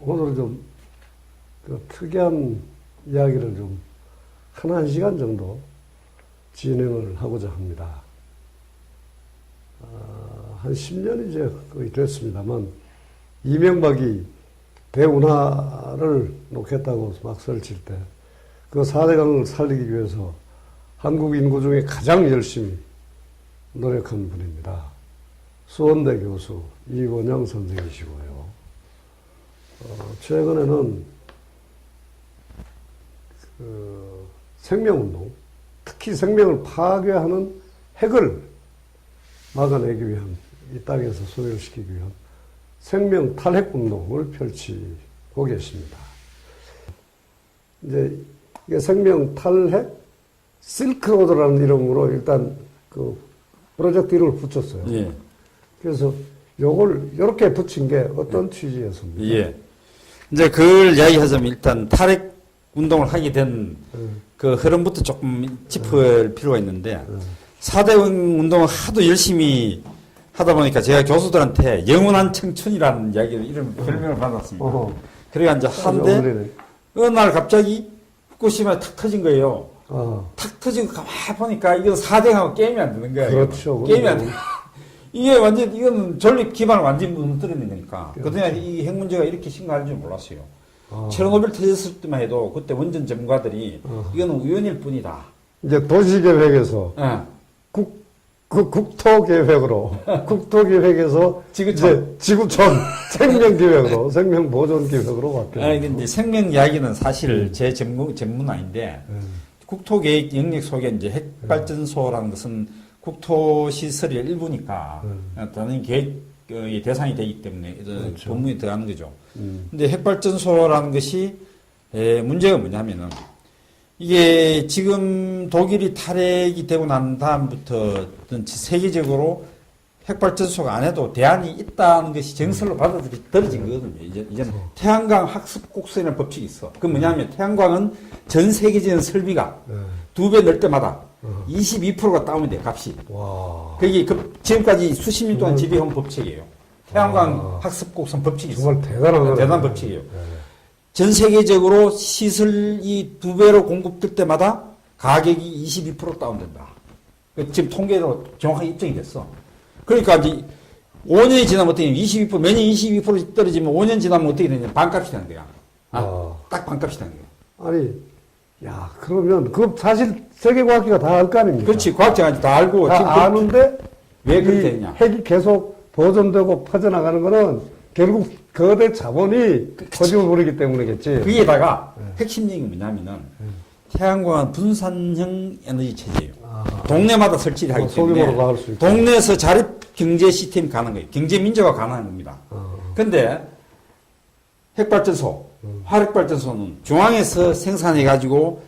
오늘 그 특이한 이야기를 좀 한 시간 정도 진행을 하고자 합니다. 한 10년이 이제 거의 됐습니다만, 이명박이 대운하를 놓겠다고 막 설칠 때, 그 4대강을 살리기 위해서 한국 인구 중에 가장 열심히 노력한 분입니다. 수원대 교수 이원영 선생이시고요. 최근에는 생명운동, 특히 생명을 파괴하는 핵을 막아내기 위한, 이 땅에서 소멸시키기 위한 생명 탈핵 운동을 펼치고 계십니다. 이제 이게 생명 탈핵 실크로드라는 이름으로 일단 그 프로젝트 이름을 붙였어요. 예. 그래서 요걸 이렇게 붙인 게 어떤 취지였습니까? 예. 이제 그걸 이야기하자면 일단 탈핵 운동을 하게 된 그 흐름부터 조금 짚을 필요가 있는데 4대 운동을 하도 열심히 하다 보니까 제가 교수들한테 영원한 청춘이라는 이야기를 이런 별명을 받았습니다. 그래가 이제 하는데 어느 날 갑자기 후쿠시마에 탁 터진 거예요. 탁 터지고 가만히 보니까 이거 4대하고 게임이 안 되는 거예요. 그렇죠. 게임이 안 돼. 이게 완전, 이거는 전립 기반을 완전히 무너뜨리는 거니까. 그렇죠. 그동안 이 핵 문제가 이렇게 심각한 줄 몰랐어요. 체르노빌 터졌을 때만 해도 그때 원전 전문가들이 이거는 우연일 뿐이다. 이제 도시계획에서 예. 국토계획으로, 국토계획에서 지구촌. 지구촌 생명기획으로, 생명보존기획으로 바뀌어요. 아니, 근데 생명 이야기는 사실 제 전문 아닌데, 국토계획 영역 속에 이제 핵발전소라는 것은 국토시설의 일부니까, 당연히 계획의 대상이 되기 때문에, 그렇죠. 본문에 들어가는 거죠. 근데 핵발전소라는 것이, 문제가 뭐냐면은, 이게 지금 독일이 탈핵이 되고 난 다음부터 세계적으로 핵발전소가 안 해도 대안이 있다는 것이 정설로 받아들여진 거거든요. 이제는 태양광 학습 곡선이라는 법칙이 있어. 그건 뭐냐면 태양광은 전 세계적인 설비가 2배 늘 때마다 22%가 다운돼, 값이. 와. 그게 지금까지 수십 년 동안 지배해온 법칙이에요. 태양광 학습 곡선 법칙이 있어. 정말 대단한 대단한 법칙이에요. 전 세계적으로 시설이 2배로 공급될 때마다 가격이 22% 다운된다. 지금 통계로 정확하게 입증이 됐어. 그러니까 이제 5년이 지나면 어떻게 되냐. 22%, 매년 22% 떨어지면 5년 지나면 어떻게 되냐. 반값이 되는 거야. 딱 반값이 되는 거야. 아니, 야, 그러면, 그 사실 세계과학계가 다 알 거 아닙니까? 그렇지. 과학자가 다 알고. 다 지금 아는데, 왜 그렇게 되냐. 핵이 계속 보존되고 퍼져나가는 거는 결국 거대 자본이 거짓을 부리기 때문이겠지. 거기에다가 핵심적인 게 뭐냐면은 태양광은 분산형 에너지 체제예요. 동네마다 설치를 하기 때문에 동네에서 자립 경제 시스템이 가능한 거예요. 경제 민주화가 가능한 겁니다. 근데 핵발전소, 화력발전소는 중앙에서 생산해가지고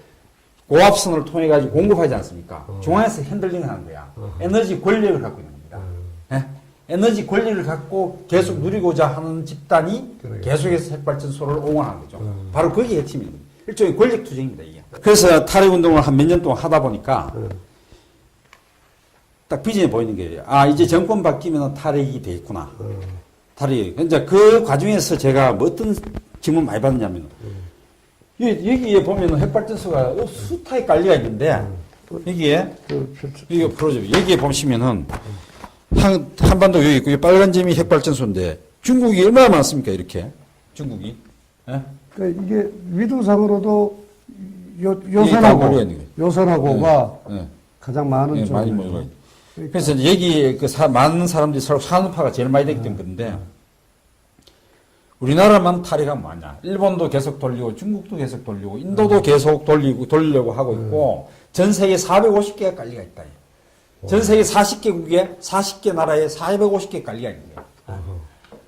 고압선을 통해가지고 공급하지 않습니까? 중앙에서 핸들링을 하는 거야. 에너지 권력을 갖고 있는 겁니다. 예? 에너지 권리를 갖고 계속 누리고자 하는 집단이 계속해서 핵발전소를 옹호하는 거죠. 바로 그게 핵심입니다. 일종의 권력 투쟁입니다, 이게. 그래서 탈핵 운동을 한 몇 년 동안 하다 보니까 딱 비전이 보이는 거예요. 아, 이제 정권 바뀌면 탈핵이 돼 있구나. 탈핵이. 이제 그 과정에서 제가 뭐 어떤 질문 많이 받느냐면 여기에 보면 핵발전소가 수타에 깔려가 있는데 여기에 이거 프로젝트 여기에 보시면은 한반도 여기 있고, 빨간 점이 핵발전소인데, 중국이 얼마나 많습니까, 이렇게? 중국이? 예? 그러니까 이게 위도상으로도 요선하고가 가장 많은 쪽이에요. 많이 모여가 있죠. 그래서 여기 많은 사람들이 서로 산업화가 제일 많이 되기 때문에 그런데, 우리나라만 탈핵하면 뭐하냐. 일본도 계속 돌리고, 중국도 계속 돌리고, 인도도 계속 돌리려고 하고 있고, 전 세계 450개가 깔리가 있다. 전 세계 40개국에 40개 나라에 450개 깔리가 있는 거예요.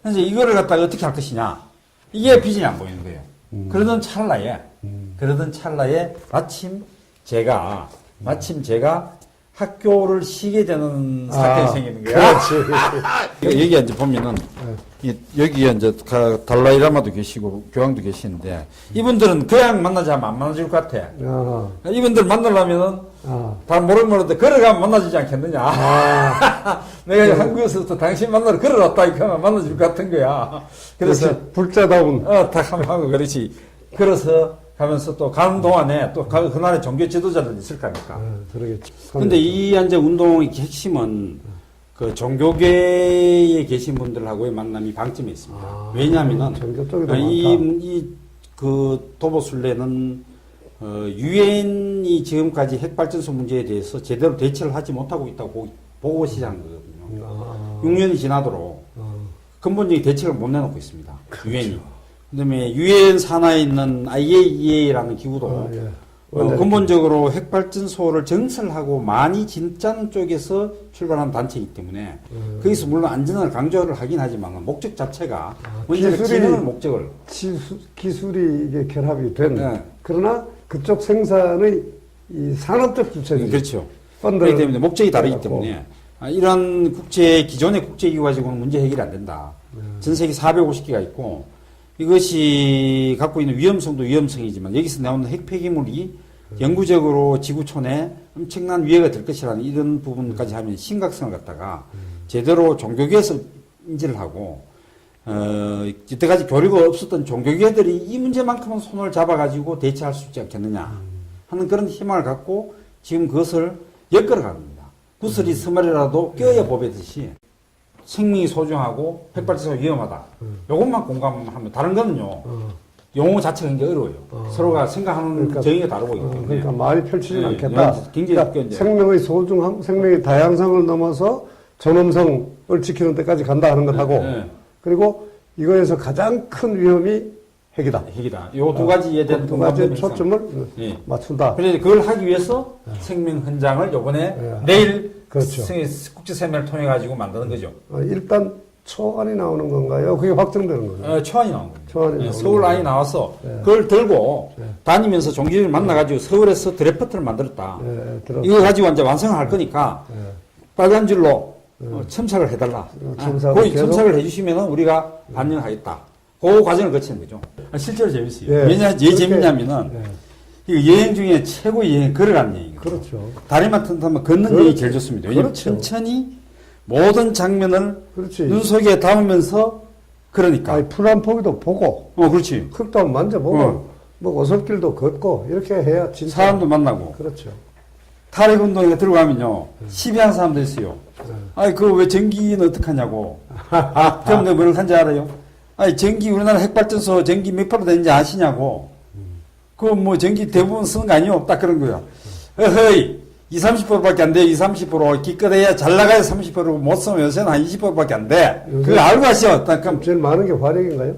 그래서 이거를 갖다가 어떻게 할 것이냐. 이게 비전이 안 보이는 거예요. 그러던 찰나에 마침 제가 학교를 쉬게 되는 사건이 생기는 거야. 그렇지. 여기 이제 보면은 여기에 이제 달라이라마도 계시고 교황도 계시는데 이분들은 그냥 만나자면 안 만나줄 것 같아. 이분들 만나려면은 다 모르는데 걸어가면 만나주지 않겠느냐. 내가 한국에서부터 당신 만나러 걸어왔다 이거면 만나줄 것 같은 거야. 그래서 불자다운. 딱 한번 하고 그렇지. 그래서 가면서 또 가는 동안에 또 그날의 종교 지도자들 있을 거니까. 그러겠죠. 근데 이 이제 운동의 핵심은 그 종교계에 계신 분들하고의 만남이 방점에 있습니다. 왜냐하면은 종교 쪽에도 그 도보순례는 유엔이 지금까지 핵발전소 문제에 대해서 제대로 대처를 하지 못하고 있다고 보고 시작한 거거든요. 6년이 지나도록 근본적인 대책을 못 내놓고 있습니다. 유엔이. 그다음에 유엔 산하에 있는 IAEA라는 기구도 근본적으로 핵발전소를 정설하고 많이 진짜는 쪽에서 출발한 단체이기 때문에 거기서 물론 안전을 강조를 하긴 하지만 목적 자체가 먼저 기능을 목적을 기술이 이게 결합이 된 그러나 그쪽 생산의 이 산업적 주체들이 그렇죠. 그렇기 때문에 목적이 다르기 때문에 이런 기존의 국제기구 가지고는 문제 해결이 안 된다. 전 세계 450개가 있고 이것이 갖고 있는 위험성도 위험성이지만 여기서 나오는 핵폐기물이 영구적으로 지구촌에 엄청난 위해가 될 것이라는 이런 부분까지 하면 심각성을 갖다가 제대로 종교계에서 인지를 하고 이때까지 교류가 없었던 종교계들이 이 문제만큼은 손을 잡아가지고 대처할 수 있지 않겠느냐 하는 그런 희망을 갖고 지금 그것을 엮어가는 겁니다. 구슬이 스마리라도 껴야 보배듯이 생명이 소중하고 핵발전소가 위험하다. 요것만 공감하면 다른 거는요. 용어 자체가 굉장히 어려워요. 서로가 생각하는 정의가 다르고 있기 때문에. 그러니까 말이 펼치지는 않겠다. 굉장히 그러니까 생명의 소중함, 생명의 다양성을 넘어서 존엄성을 지키는 데까지 간다 하는 것하고 그리고 이거에서 가장 큰 위험이 핵이다. 핵이다. 요 두 가지에 대한 두 가지 초점을 맞춘다. 그래서 그걸 하기 위해서 생명 헌장을 요번에 내일 그렇죠. 국제세미나를 통해 가지고 만드는 거죠. 일단 초안이 나오는 건가요? 그게 확정되는 거죠? 초안이 나온 겁니다. 초안이 서울 안이 나와서 그걸 들고 다니면서 종교를 만나가지고 서울에서 드래프트를 만들었다. 이거 가지고 이제 완성을 할 거니까 빨간 줄로 첨삭을 해달라. 거기 첨삭을 해주시면 우리가 반영하겠다. 그 과정을 거치는 거죠. 실제로 재밌어요. 왜냐, 왜 재밌냐면은 이거 여행 중에 최고의 여행 걸어가는 여행이거든요. 그렇죠. 다리만 튼다면 걷는 여행이 제일 좋습니다. 왜냐면 그렇죠. 천천히 모든 장면을 눈 속에 담으면서 그러니까. 풀한 포기도 보고. 그렇지. 흙도 한번 만져보고. 뭐 오솔길도 걷고 이렇게 해야 진짜. 사람도 만나고. 그렇죠. 탈핵 운동에 들어가면요. 시비한 사람도 있어요. 아니, 그거 왜 전기는 어떡하냐고. 그럼 내가 뭘 한지 알아요? 아니, 전기, 우리나라 핵발전소 전기 몇 프로 되는지 아시냐고. 그거 뭐 전기 대부분 쓰는 거 아니요? 딱 그런 거야. 어허이, 20, 30%밖에 안 돼. 20, 30%. 기껏해야 잘 나가야 30%고 못 쓰면 요새는 한 20%밖에 안 돼. 그거 알고 하시오. 그럼 제일 많은 게 화력인가요?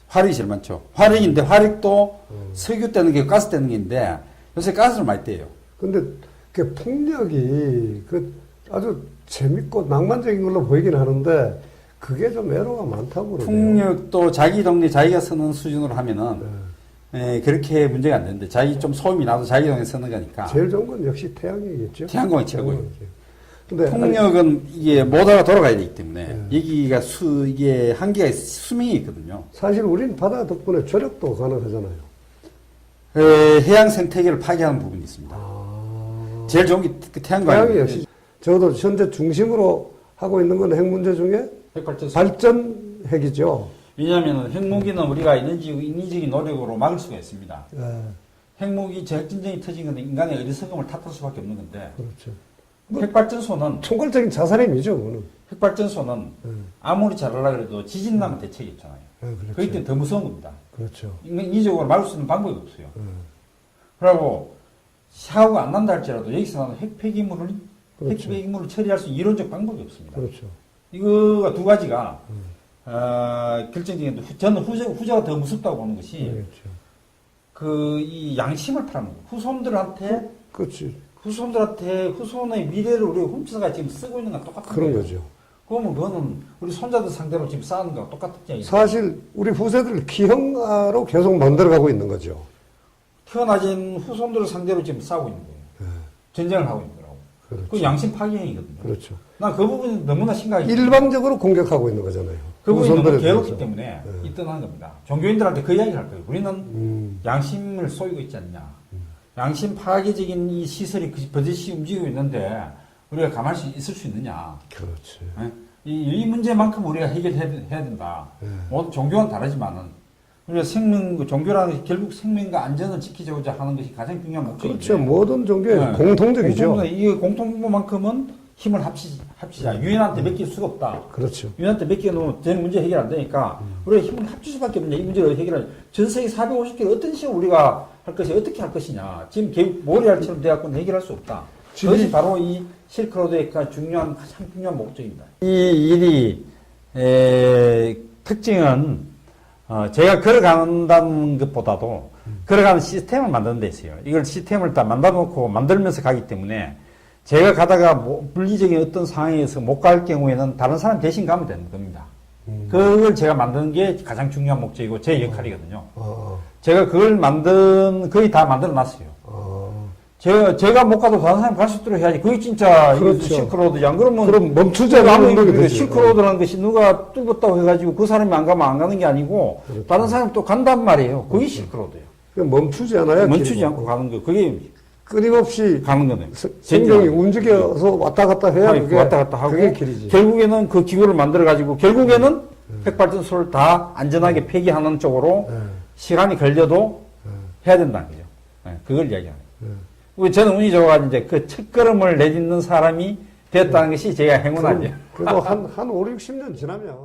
화력이 제일 많죠. 화력인데 화력도 석유 떼는 게 가스 떼는 게인데 요새 가스를 많이 떼요. 근데 그 폭력이 아주 재밌고 낭만적인 걸로 보이긴 하는데 그게 좀 애로가 많다고 그러네요. 폭력도 자기 동네 자기가 쓰는 수준으로 하면은 그렇게 문제가 안 되는데 자기 좀 소음이 나도 자기 동네 쓰는 거니까. 제일 좋은 건 역시 태양이겠죠. 태양광이 최고예요. 근데 폭력은 이게 모다가 돌아가야 되기 때문에 여기가 이게 한계가 수명이 있거든요. 사실 우리는 바다 덕분에 조력도 가능하잖아요. 해양 생태계를 파괴하는 부분이 있습니다. 제일 좋은 게 태양광이. 태양이 역시 적어도 현재 중심으로 하고 있는 건 핵 문제 중에 핵발전소. 발전 핵이죠. 왜냐하면 핵무기는 우리가 인위적인 노력으로 막을 수가 있습니다. 핵무기 핵전쟁이 터진 건 인간의 어리석음을 탓할 수밖에 없는 건데. 그렇죠. 핵발전소는 총괄적인 자살행위죠, 그거는. 핵발전소는 아무리 잘하려고 해도 지진 나면 대책이 있잖아요. 그렇죠. 그럴 때 더 무서운 겁니다. 그렇죠. 인위적으로 막을 수 있는 방법이 없어요. 그리고 사고가 안 난다 할지라도 여기서 나는 핵폐기물을 처리할 수 있는 이론적 방법이 없습니다. 그렇죠. 이거가 두 가지가 결정적인 저는 후자가 더 무섭다고 보는 것이 그렇죠. 이 양심을 팔는 거예요. 후손들한테 그렇지. 후손의 미래를 우리가 훔쳐가 지금 쓰고 있는 건 똑같은 그런 거예요. 거죠. 그러면 그거는 우리 손자들 상대로 지금 싸우는 거랑 똑같은 게 사실 우리 후세들 기형아로 계속 만들어가고 있는 거죠. 태어나진 후손들을 상대로 지금 싸우고 있는 거예요. 전쟁을 하고 있는 거라고. 그렇죠. 그 양심 파괴행위거든요. 그렇죠. 난 그 부분이 너무나 심각해요. 일방적으로 공격하고 있는 거잖아요. 그 부분이 너무 후손들에 괴롭기 대해서. 때문에 입던하는 겁니다. 종교인들한테 그 이야기를 할 거예요. 우리는 양심을 쏘이고 있지 않냐. 양심 파괴적인 이 시설이 버젓이 움직이고 있는데 우리가 가만히 있을 수 있느냐. 그렇지. 예? 이 문제만큼 우리가 해결해야 된다. 모든 종교는 다르지만은 우리가 종교라는 것이 결국 생명과 안전을 지키고자 하는 것이 가장 중요한 목적이죠. 그렇죠. 모든 종교의 공통적이죠. 이 공통분만큼은 힘을 합치자. 유엔한테 맡길 수가 없다. 그렇죠. 유엔한테 맡겨놓으면 전 문제 해결 안 되니까 우리가 힘을 합칠 수밖에 없냐. 이 문제를 해결할 전 세계 450개를 어떤 식으로 우리가 할 것이 어떻게 할 것이냐. 지금 모리알처럼 돼갖고는 해결할 수 없다. 그것이 바로 이 실크로드의 가장 중요한 목적입니다. 이 일이 특징은 제가 걸어간다는 것보다도 걸어가는 시스템을 만드는 데 있어요. 이걸 시스템을 다 만들어놓고 만들면서 가기 때문에 제가 가다가 물리적인 어떤 상황에서 못 갈 경우에는 다른 사람 대신 가면 되는 겁니다. 그걸 제가 만드는 게 가장 중요한 목적이고 제 역할이거든요. 제가 그걸 거의 다 만들어 놨어요. 제가 못 가도 다른 사람이 갈 수 있도록 해야지. 그게 진짜 그렇죠. 실크로드지. 안 그러면 그럼 멈추자는 운동이 되죠. 실크로드라는 것이 누가 뚫었다고 해가지고 그 사람이 안 가면 안 가는 게 아니고 그렇죠. 다른 사람이 또 간단 말이에요. 그게 실크로드예요. 멈추지 않아야 멈추지 않고 가는 거. 그게 끊임없이 가는 거네요. 생명이 움직여서 왔다 갔다 해야 그게 왔다 갔다 하고 그게 길이지. 결국에는 그 기구를 만들어 가지고 결국에는 핵발전소를 다 안전하게 폐기하는 쪽으로 시간이 걸려도 해야 된다는 거죠. 그걸 이야기하는 거예요. 저는 운이 좋아가지고 이제 그 첫걸음을 내딛는 사람이 되었다는 것이 제가 행운 아니에요. 그래도 한 5, 60년 지나면